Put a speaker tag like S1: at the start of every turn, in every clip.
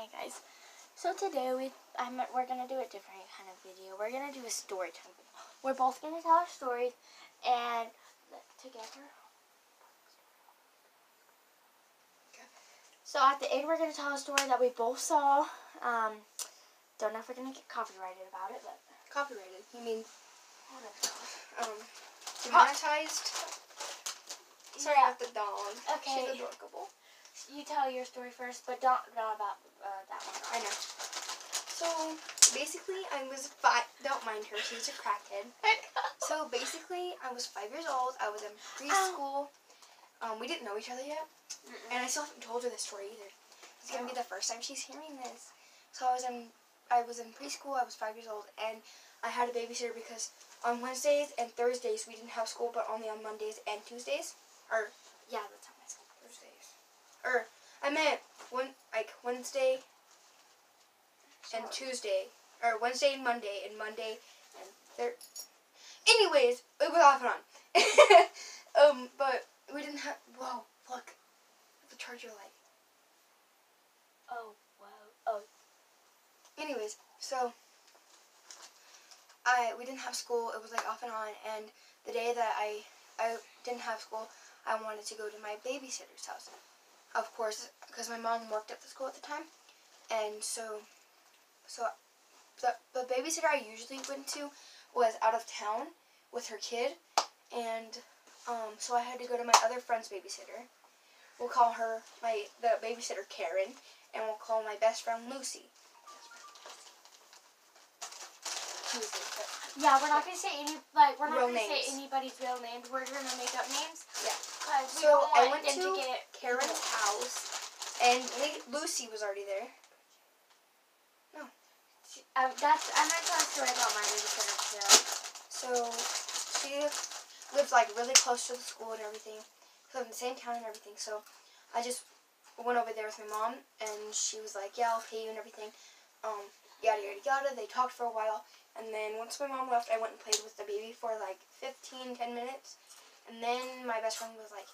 S1: Hi guys. So today we're gonna do a different kind of video. We're gonna do a story time video. We're both gonna tell our stories and together. Okay. So at the end we're gonna tell a story that we both saw. Don't know if we're gonna get copyrighted about it, but
S2: copyrighted. You mean demonetized? Sorry about the dog.
S1: Okay.
S2: She's adorable.
S1: You tell your story first, but don't about that one.
S2: I know. So basically, I was 5. Don't mind her; she's a crackhead. So basically, I was 5 years old. I was in preschool. We didn't know each other yet, and I still haven't told her this story either. It's gonna be the first time she's hearing this. So I was in preschool. I was 5 years old, and I had a babysitter because on Wednesdays and Thursdays we didn't have school, but only on Mondays and Tuesdays. Or
S1: yeah, that's how I said
S2: Thursdays. Or I meant Wednesday and Tuesday, or Wednesday and Monday, and Monday and Thursday. Anyways, it was off and on. But we didn't have. Whoa! Look, the charger light.
S1: Oh wow! Oh.
S2: Anyways, so we didn't have school. It was like off and on, and the day that I didn't have school, I wanted to go to my babysitter's house. Of course, because my mom worked at the school at the time, and so the babysitter I usually went to was out of town with her kid, and so I had to go to my other friend's babysitter. We'll call her the babysitter Karen, and we'll call my best friend Lucy.
S1: Yeah, we're not gonna say we're not
S2: real
S1: gonna
S2: names.
S1: say anybody's real names. We're gonna make up names.
S2: Yeah.
S1: Cause we
S2: So
S1: don't
S2: I
S1: want
S2: went
S1: them
S2: to
S1: get
S2: Karen's house, and Lucy was already there. No.
S1: I'm gonna tell a story about my babysitter too.
S2: So she lives like really close to the school and everything. We live in the same town and everything. So I just went over there with my mom, and she was like, "Yeah, I'll pay you and everything." Yada yada yada. They talked for a while, and then once my mom left, I went and played with the baby for like 10 minutes, and then my best friend was like,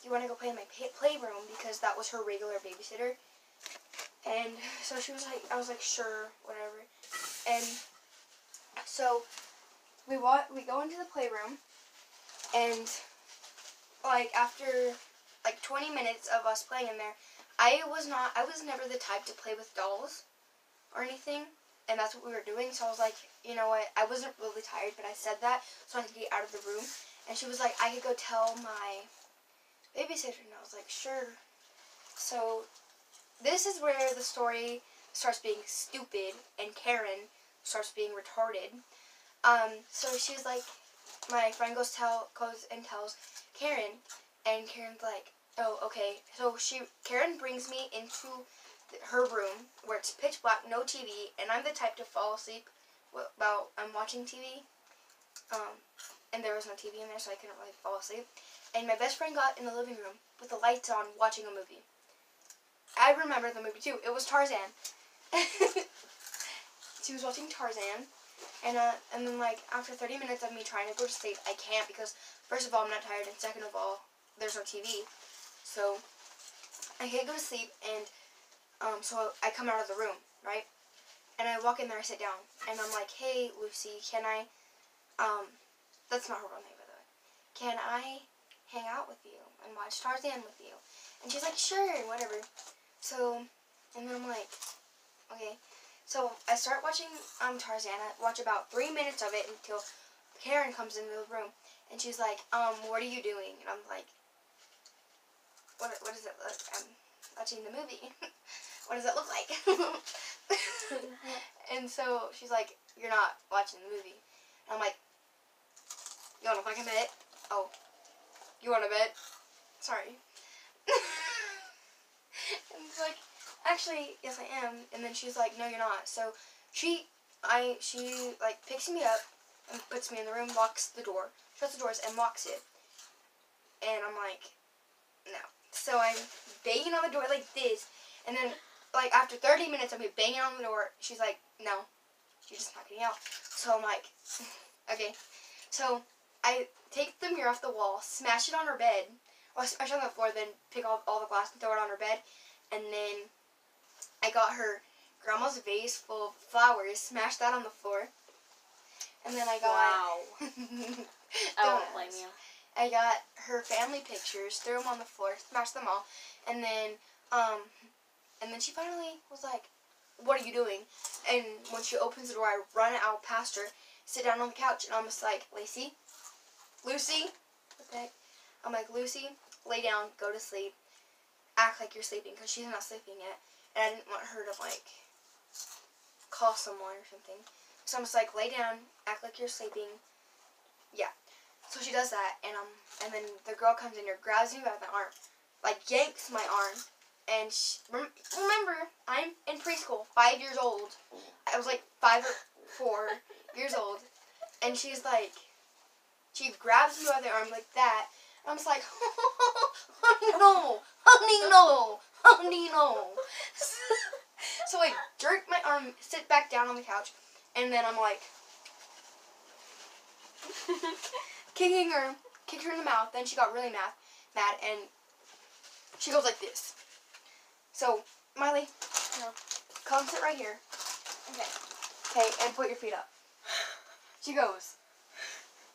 S2: "You want to go play in my playroom?" Because that was her regular babysitter. And so she was like, I was like, "Sure, whatever." And so we go into the playroom, and like after like 20 minutes of us playing in there, I was never the type to play with dolls or anything, and that's what we were doing. So I was like, you know what, I wasn't really tired, but I said that so I could get out of the room. And she was like, "I could go tell my babysitter," and I was like, "Sure." So this is where the story starts being stupid and Karen starts being retarded. So she's like, my friend goes and tells Karen, and Karen's like, "Oh, okay." So Karen brings me into her room where it's pitch black, no TV, and I'm the type to fall asleep while I'm watching TV. And there was no TV in there, so I couldn't really fall asleep. And my best friend got in the living room with the lights on, watching a movie. I remember the movie too. It was Tarzan. She was watching Tarzan, and then like after 30 minutes of me trying to go to sleep, I can't because first of all I'm not tired, and second of all there's no TV, so I can't go to sleep. And so I come out of the room, right, and I walk in there, I sit down, and I'm like, "Hey Lucy, can I that's not her real name, by the way, can I hang out with you and watch Tarzan with you?" And she's like, "Sure, whatever." So, and then I'm like, okay. So I start watching Tarzan. I watch about 3 minutes of it until Karen comes into the room, and she's like, "What are you doing?" And I'm like, what does it look? I'm watching the movie. What does it look like? And so she's like, "You're not watching the movie." And I'm like, "You want to fucking bet?" "Oh, you want to bet?" "Sorry." And it's like, "Actually, yes I am." And then she's like, "No, you're not." So she like picks me up and puts me in the room, locks the door, shuts the doors, and locks it. And I'm like, no. So I'm banging on the door like this, and then like after 30 minutes of me banging on the door, she's like, "No, you're just not getting out." So I'm like, okay. So I take the mirror off the wall, smash it on her bed, or smash it on the floor, then pick up all the glass and throw it on her bed, and then I got her grandma's vase full of flowers, smashed that on the floor. And then I got
S1: Wow. I won't blame you.
S2: I got her family pictures, threw them on the floor, smashed them all, and then she finally was like, "What are you doing?" And when she opens the door, I run out past her, sit down on the couch, and I'm just like, Lucy, what the heck? I'm like, Lucy, lay down, go to sleep, act like you're sleeping, because she's not sleeping yet, and I didn't want her to like call someone or something. So I'm just like, lay down, act like you're sleeping. Yeah. So she does that, and then the girl comes in here, grabs me by my arm, like yanks my arm, and remember, I'm in preschool, 5 years old. I was like 5 or 4 years old, and she's like, she grabs me by the arm like that, and I'm just like, oh, no, honey, no. So I jerk my arm, sit back down on the couch, and then I'm like, kick her in the mouth. Then she got really mad, and she goes like this. So, Miley, come sit right here. Okay, and put your feet up. She goes,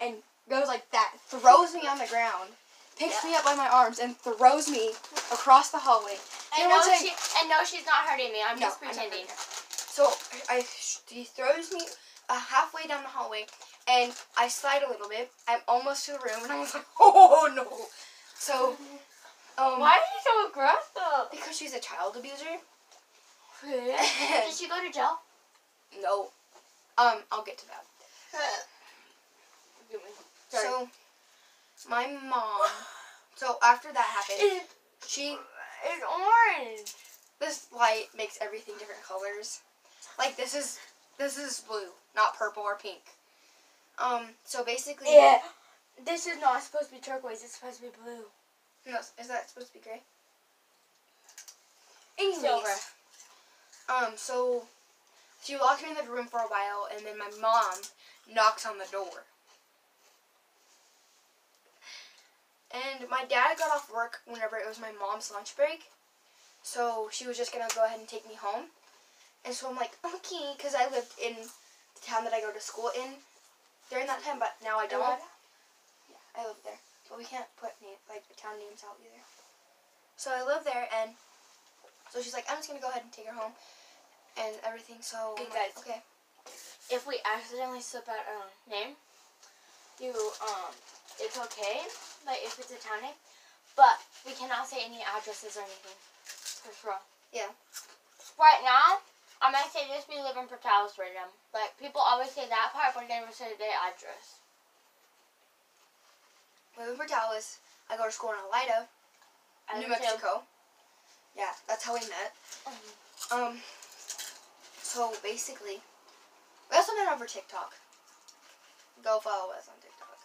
S2: and goes like that, throws me on the ground, picks me up by my arms, and throws me across the hallway.
S1: And no, she's not hurting me. I'm just pretending.
S2: So, she throws me halfway down the hallway, and I slide a little bit. I'm almost to the room, and I was like, oh, no. So,
S1: why is she so aggressive?
S2: because she's a child abuser.
S1: Did she go to jail?
S2: No. I'll get to that.
S1: Sorry.
S2: So, my mom, so after that happened,
S1: It's orange.
S2: this light makes everything different colors. Like, this is blue, not purple or pink. So basically...
S1: Yeah. This is not supposed to be turquoise. It's supposed to be blue.
S2: No, is that supposed to be gray? Anyways.
S1: Silver.
S2: So she locked me in the room for a while, and then my mom knocks on the door. And my dad got off work whenever it was my mom's lunch break. So she was just going to go ahead and take me home. And so I'm like, okay, because I lived in the town that I go to school in during that time, but now I don't. Yeah, I live there. But we can't put the town names out either. So I live there, and so she's like, I'm just going to go ahead and take her home and everything. So
S1: Okay,
S2: I'm like,
S1: guys.
S2: okay.
S1: If we accidentally slip out a name, it's okay, like if it's a town name, but we cannot say any addresses or anything. For sure.
S2: Yeah.
S1: Right now, I'm going to say this, we live in Portales Freedom. Like, people always say that part, but they never say their address.
S2: We live in Portales. I go to school in Elida, New Mexico. Yeah, that's how we met. So basically, we also met over TikTok. Go follow us on TikTok.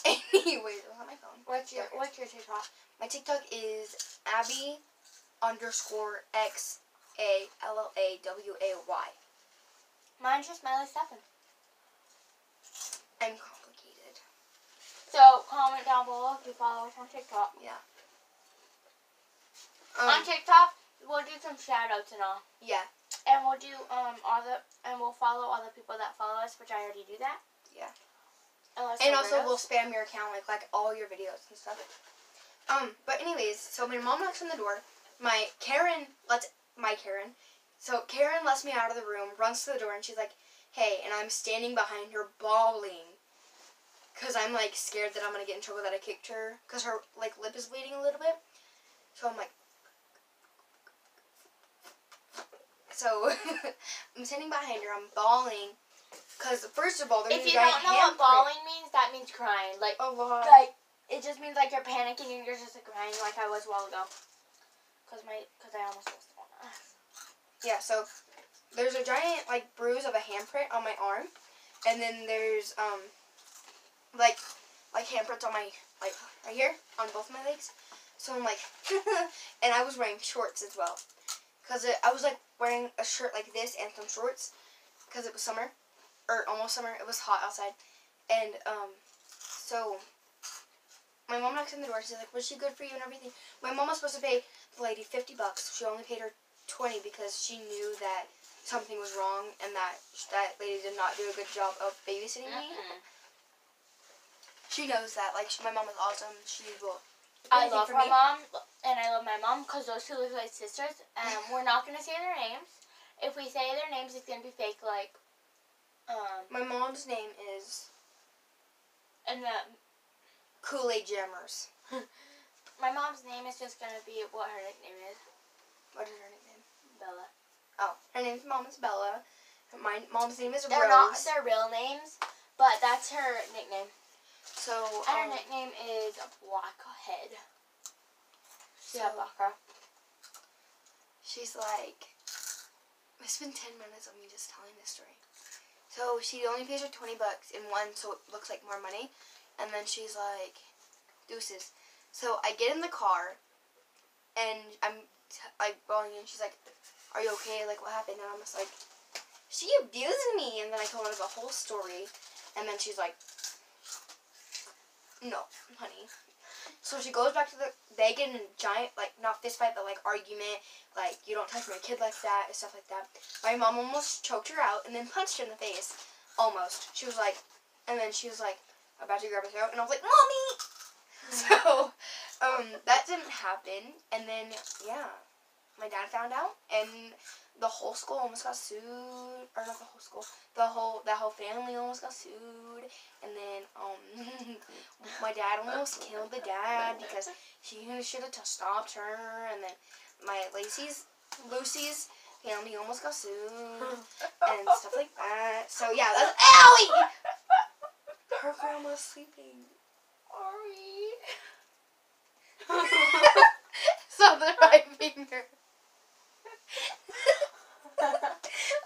S2: Anyways, it was on my phone.
S1: What's your TikTok?
S2: My TikTok is Abby_XALLAWAY.
S1: Mine's just Miley7.
S2: I'm complicated.
S1: So, comment down below if you follow us on TikTok.
S2: Yeah.
S1: On TikTok, we'll do some shoutouts and all.
S2: Yeah.
S1: And we'll do we'll follow all the people that follow us, which I already do that.
S2: Yeah.
S1: And
S2: also we'll spam your account like all your videos and stuff. But anyways, so my mom knocks on the door. Karen lets me out of the room, runs to the door, and she's like, hey, and I'm standing behind her bawling. Because I'm like scared that I'm going to get in trouble that I kicked her. Because her like lip is bleeding a little bit. So I'm like, so I'm standing behind her, I'm bawling. Because first of all, there's
S1: if you don't know what bawling means, that means crying. Like,
S2: a lot.
S1: Like, it just means like you're panicking and you're just like crying like I was a while ago. Because I almost lost one.
S2: Yeah, so there's a giant like bruise of a handprint on my arm. And then there's like handprints on my right here on both my legs. So I'm like and I was wearing shorts as well. Because I was like wearing a shirt like this and some shorts. Because it was summer. Or almost summer. It was hot outside. And so my mom knocks on the door. She's like, was she good for you and everything? My mom was supposed to pay the lady $50. She only paid her 20 because she knew that something was wrong and that lady did not do a good job of babysitting me. She knows that. Like, my mom is awesome. She will.
S1: I love her mom, and I love my mom because those two look like sisters. We're not gonna say their names. If we say their names, it's gonna be fake. Like,
S2: my mom's name is
S1: and the
S2: Kool-Aid Jammers.
S1: my mom's name is just gonna be what her nickname is.
S2: What is her nickname?
S1: Bella.
S2: Oh, her name's Mom is Bella. My mom's name is
S1: They're
S2: Rose.
S1: not their real names, but that's her nickname.
S2: So,
S1: and her nickname is Blackhead. She's a blacker.
S2: She's like, it's been 10 minutes of me just telling this story. So she only pays her $20 in one, so it looks like more money. And then she's like, deuces. So I get in the car, and I'm like going in. She's like, are you okay? Like, what happened? And I'm just like, she abused me. And then I told her the whole story. And then she's like, no, honey. So she goes back to they get in a giant, like, not fist fight, but, like, argument. Like, you don't touch my kid like that, and stuff like that. My mom almost choked her out and then punched her in the face. Almost. She was like, and then she was like, about to grab her throat. And I was like, Mommy! So, that didn't happen. And then, yeah, my dad found out. And the whole school almost got sued. Or not the whole school. That whole family almost got sued. And then, my dad almost killed the dad because she should have stopped her. And then Lucy's family almost got sued. And stuff like that. So, yeah, that's Allie! Her grandma's sleeping. So the right finger.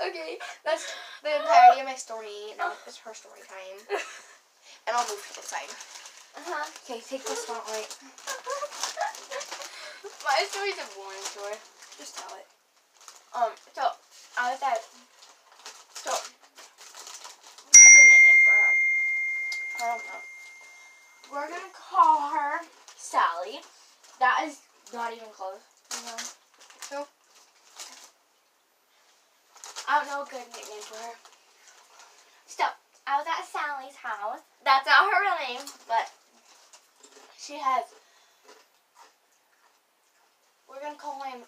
S2: Okay, that's the entirety of my story. Now it's her story time. And I'll move to the side. Okay, take the spotlight.
S1: My story's a boring story.
S2: Just tell it.
S1: So I was at what's a good nickname for her? I don't know. We're gonna call her Sally. That is not even close.
S2: So,
S1: I don't know a good nickname for her. So, I was at Sally's house. That's not her real name, but she has, we're going to call him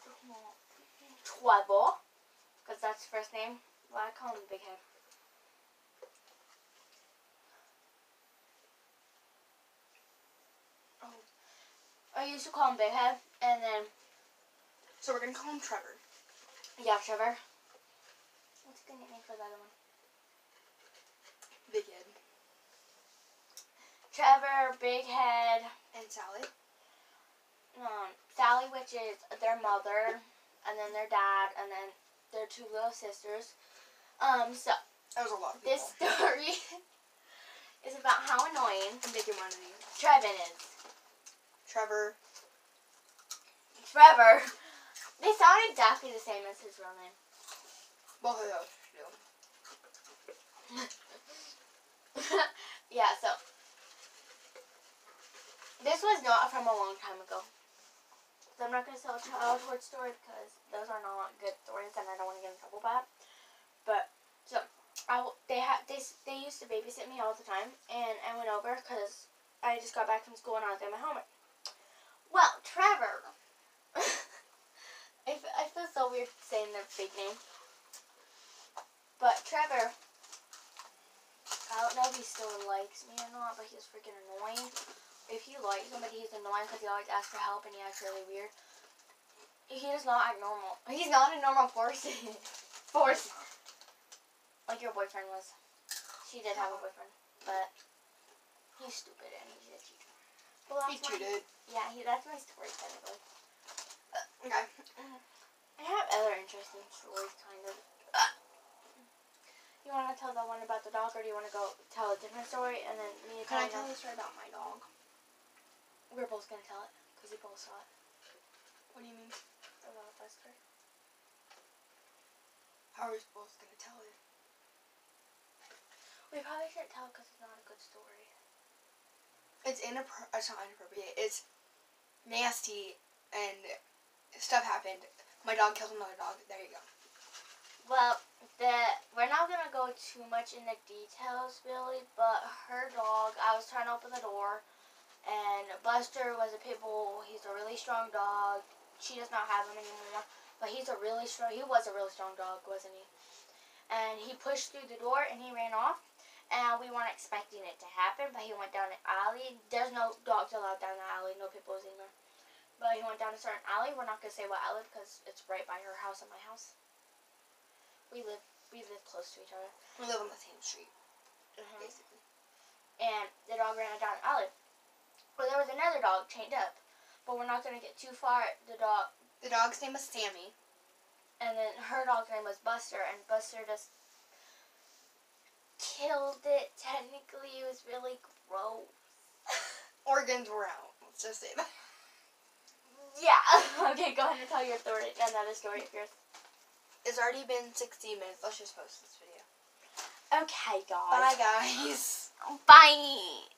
S1: Trevor, because that's his first name. Well, I call him Big Head. I used to call him Big Head, and then,
S2: so we're going to call him Trevor.
S1: yeah, Trevor. What's a good nickname for the other one?
S2: Big Head.
S1: Trevor, Big Head,
S2: And Sally.
S1: Sally, which is their mother, and then their dad, and then their two little sisters. So
S2: That was a lot of people.
S1: this story is about how annoying
S2: I'm making one of these.
S1: Trevin is.
S2: Trevor.
S1: Trevor. They sound exactly the same as his real name.
S2: Both of those do.
S1: Yeah, so this was not from a long time ago. So I'm not going to tell a childhood story because those are not good stories and I don't want to get in trouble for that. But, so, they used to babysit me all the time, and I went over because I just got back from school and I was doing my homework. Well, Trevor. I feel so weird saying their big name. But Trevor, I don't know if he still likes me or not, but he's freaking annoying. If he likes somebody, he's annoying because he always asks for help and he acts really weird. He does not act normal. He's not a normal person. Like your boyfriend was. She did have a boyfriend, but he's stupid and he's a teacher. Well,
S2: He cheated.
S1: Yeah, that's my story, technically.
S2: Okay.
S1: I have other interesting stories, kind of. You want to tell the one about the dog, or do you want to go tell a different story, and then me and
S2: Can I
S1: Tyler-
S2: tell the story about my dog?
S1: We're both going to tell it, because we both saw it.
S2: What do you mean?
S1: About Buster.
S2: How are we both going to tell it?
S1: We probably shouldn't tell it because it's not a good story.
S2: It's not inappropriate. It's nasty and stuff happened. My dog killed another dog. There you go.
S1: Well, we're not gonna go too much into details, Billy. But her dog, I was trying to open the door, and Buster was a pit bull. He's a really strong dog. She does not have him anymore, but he was a really strong dog, wasn't he? And he pushed through the door and he ran off. And we weren't expecting it to happen, but he went down an alley. There's no dogs allowed down the alley, no pit bulls anymore. But he went down a certain alley. We're not gonna say what alley because it's right by her house and my house. We live close to each other.
S2: We live on the same street, basically.
S1: And the dog ran down an alley. Well, there was another dog chained up, but we're not gonna get too far. The
S2: dog's name was Sammy.
S1: And then her dog's name was Buster, and Buster just killed it. Technically, it was really gross.
S2: Organs were out. Let's just say that.
S1: Yeah. Okay, go ahead and tell your story. Another story of yours.
S2: It's already been 16 minutes. Let's just post this video.
S1: Okay, guys.
S2: Bye, guys.
S1: Bye.